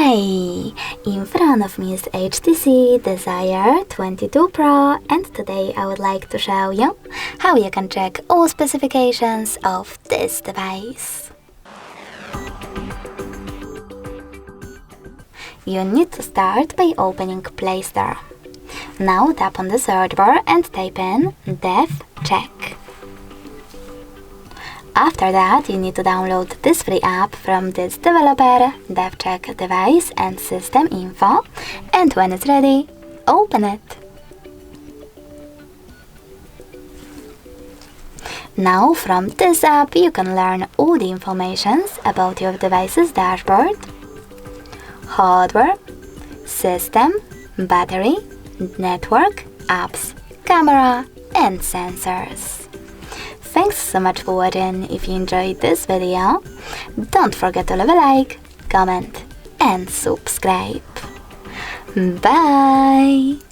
Hey! In front of me is HTC Desire 22 Pro, and today I would like to show you how you can check all specifications of this device. You need to start by opening Play Store. Now tap on the search bar and type in DevCheck. After that, you need to download this free app from this developer, DevCheck Device and System Info, and when it's ready, open it. Now from this app you can learn all the information about your device's dashboard, hardware, system, battery, network, apps, camera, and sensors. Thanks so much for watching. If you enjoyed this video, don't forget to leave a like, comment, and subscribe. Bye!